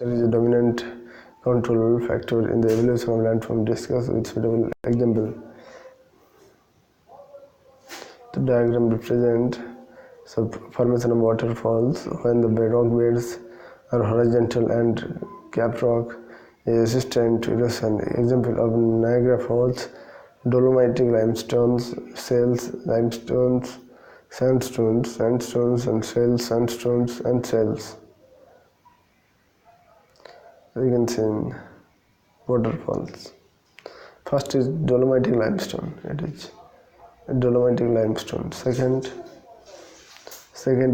There is a dominant control factor in the evolution of landform. Discuss with suitable example. The diagram represents the formation of waterfalls when the rock beds are horizontal and cap rock is resistant to erosion. Example of Niagara Falls: dolomitic limestones, shales limestones, sandstones, and shales, sandstones, and shales. You can see in waterfalls. First is dolomitic limestone. It is dolomitic limestone. Second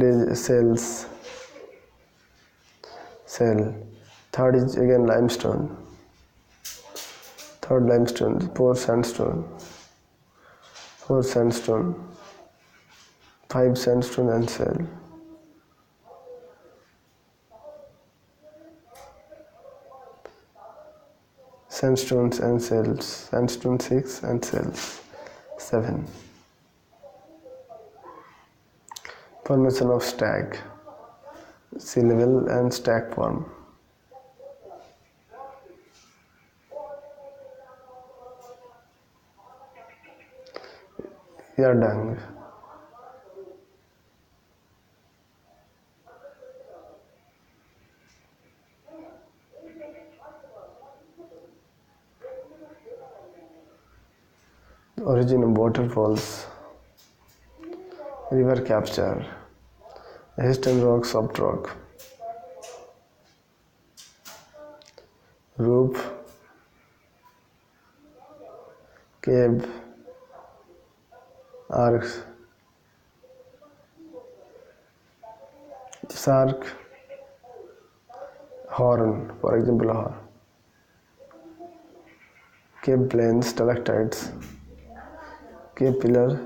is shale. Third is again limestone. Third limestone. Fourth sandstone. Five sandstone and shale. Sandstones and shales. Sandstone 6 and shales 7. Formation of stack. Sea level and stack form. Yardang. Origin of waterfalls. River capture. Eastern rock, soft rock. Roof, cave, arcs, shark, horn, for example, horn. Cave plains, stalactites, cave pillar,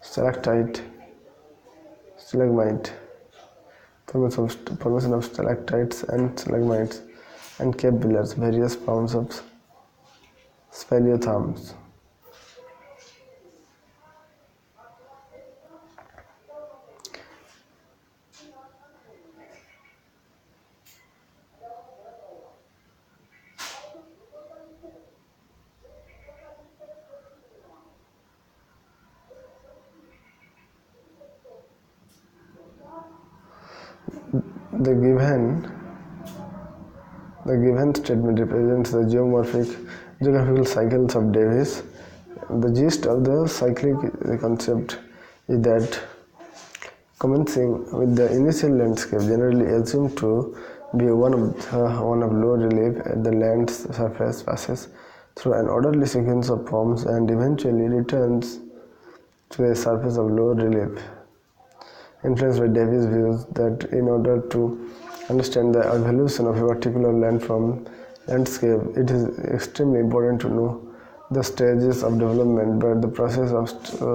stalactite, stalagmite. Formation of stalactites and stalagmites and cave pillars. Various forms of speleothems. The given statement represents the geographical cycles of Davis. The gist of the cyclic concept is that commencing with the initial landscape, generally assumed to be one of low relief at the land's surface, passes through an orderly sequence of forms and eventually returns to a surface of low relief. Influenced by Davis' views that in order to understand the evolution of a particular landform landscape, it is extremely important to know the stages of development, but the process of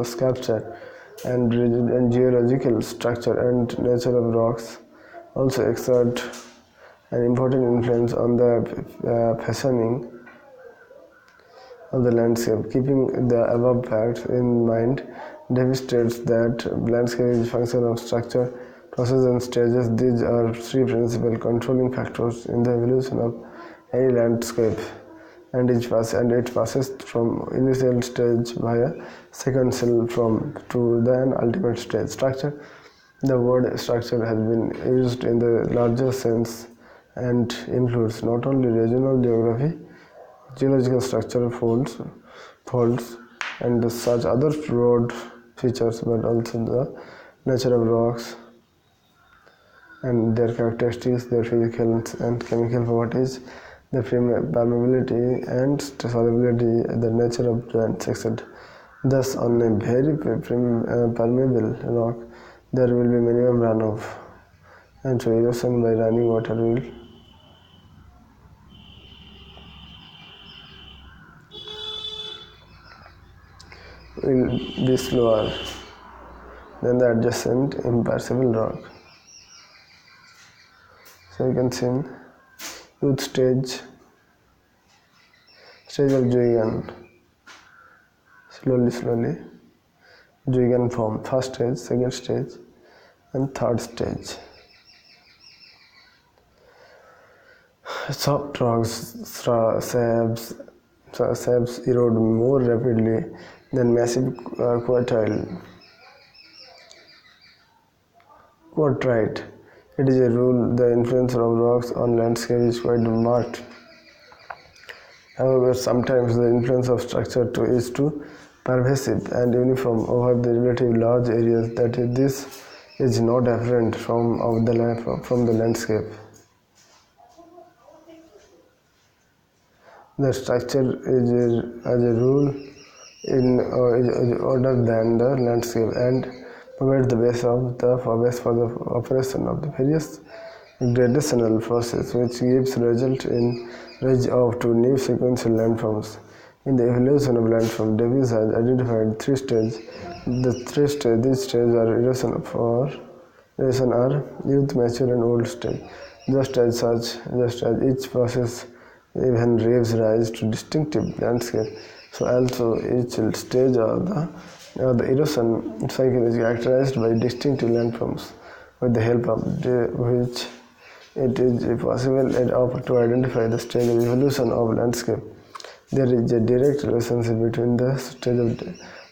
sculpture and geological structure and nature of rocks also exert an important influence on the fashioning of the landscape. Keeping the above facts in mind, Davis states that landscape is a function of structure, process, and stages. These are three principal controlling factors in the evolution of any landscape, and it passes from initial stage via sequential to the ultimate stage. Structure. The word structure has been used in the larger sense and includes not only regional geography, geological structure, folds, and such other broad features, but also the nature of rocks and their characteristics, their physical and chemical properties, the permeability and solubility, the nature of joints, etc. Thus, on a very permeable rock, there will be minimum runoff, and so erosion by running water will be slower than the adjacent impassable rock. So you can see youth stage of Juigan. Slowly Juigan form. First stage, second stage, and third stage. Soft rocks slabs erode more rapidly than massive quartzite. It is a rule the influence of rocks on landscape is quite marked. However, sometimes the influence of structure is too pervasive and uniform over the relatively large areas that this is not apparent from the landscape. The structure is, as a rule, is older than the landscape and provides the base for the operation of the various gradational process, which gives rise to new sequential landforms. In the evolution of landform, Davis has identified three stages. These stages are erosion are youth, mature, and old stage. Just as each process even gives rise to distinctive landscape, so also each stage of the erosion cycle is characterized by distinctive landforms, with the help of which it is possible to identify the stage of evolution of landscape. There is a direct relationship between the stage of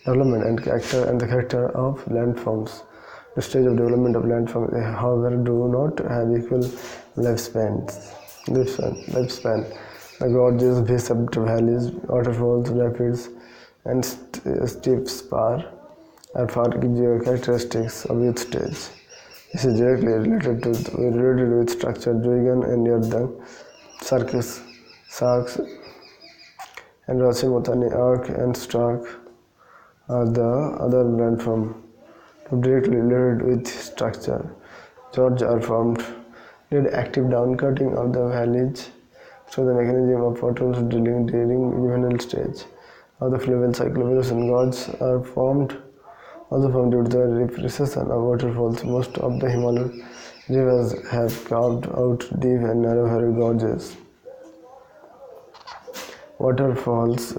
development and the character of landforms. The stage of development of landforms, however, do not have equal lifespan. The gorges, V-shaped valleys, waterfalls, rapids, and steep spar are characteristics of each stage. This is directly related with structure. Duigan and Yerdang, Sarkis, and Rachimotani, Arc, and Stark are the other landforms directly related with structure. Gorges are formed due to active downcutting of the valleys through the mechanism of potholes drilling during juvenile stage of the fluvial cycle evolution. Gorges are also formed due to the recession of waterfalls. Most of the Himalayan rivers have carved out deep and narrow gorges. Waterfalls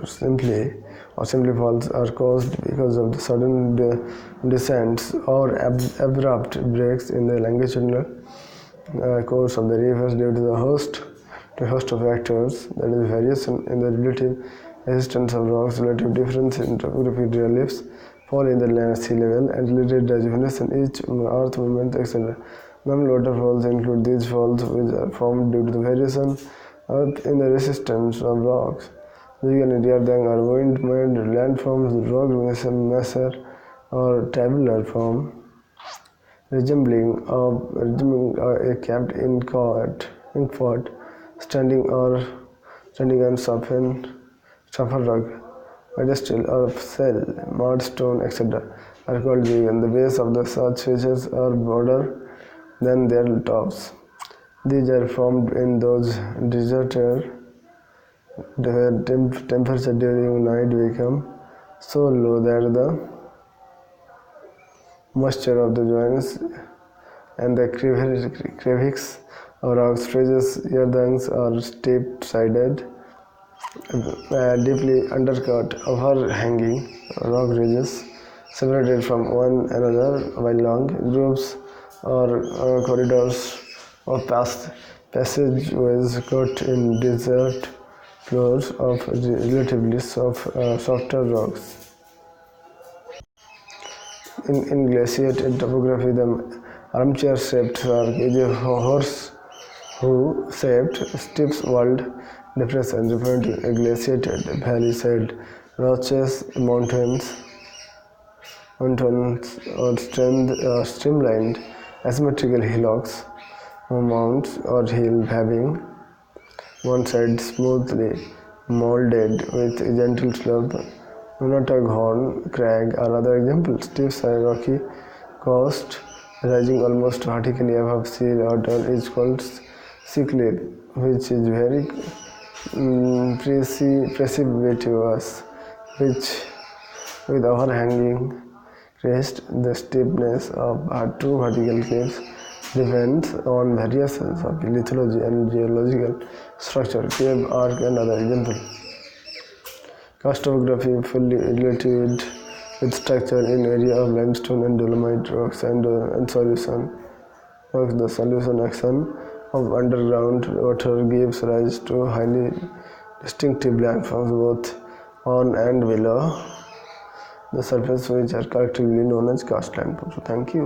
simply falls are caused because of the sudden descents or abrupt breaks in the longitudinal course of the rivers due to a host of factors, that is, variation in the relative resistance of rocks, relative difference in topographic reliefs, fall in the sea level, and related deformation, each earth movement, etc. Normal waterfalls include these falls, which are formed due to the variation in the resistance of rocks. Duigan and Yerdang are wind-made landforms, rock masseur or tabular form, resembling a capped ink pot, standing on softer rock, pedestal or shell, mud, stone, etc. are called duigan. The base of such features are broader than their tops. These are formed in those deserts where temperature during night become so low that the moisture of the joints and the crevices of rocks freezes. Yerdangs are steep-sided, deeply undercut, overhanging rock ridges separated from one another by long grooves or corridors or passageways cut in desert floors of relatively softer rocks. In glaciated topography, the armchair-shaped arc is a horseshoe-shaped, steep-walled depression representing a glaciated valley-side roches, mountains, or streamlined asymmetrical hillocks, mounds or hill having one side smoothly molded with gentle slope. Nunatak Horn crag are other examples. Steep-side rocky coast rising almost vertically above sea level is called sea cliff, which is very precipitous, with overhanging crest. The steepness of two vertical cliffs depends on variations of lithology and geological structure. Cave, arc, and other examples. Karst topography fully related with structure in area of limestone and dolomite rocks and solution rocks. The solution action of underground water gives rise to highly distinctive landforms both on and below the surface, which are collectively known as karst landforms. So thank you.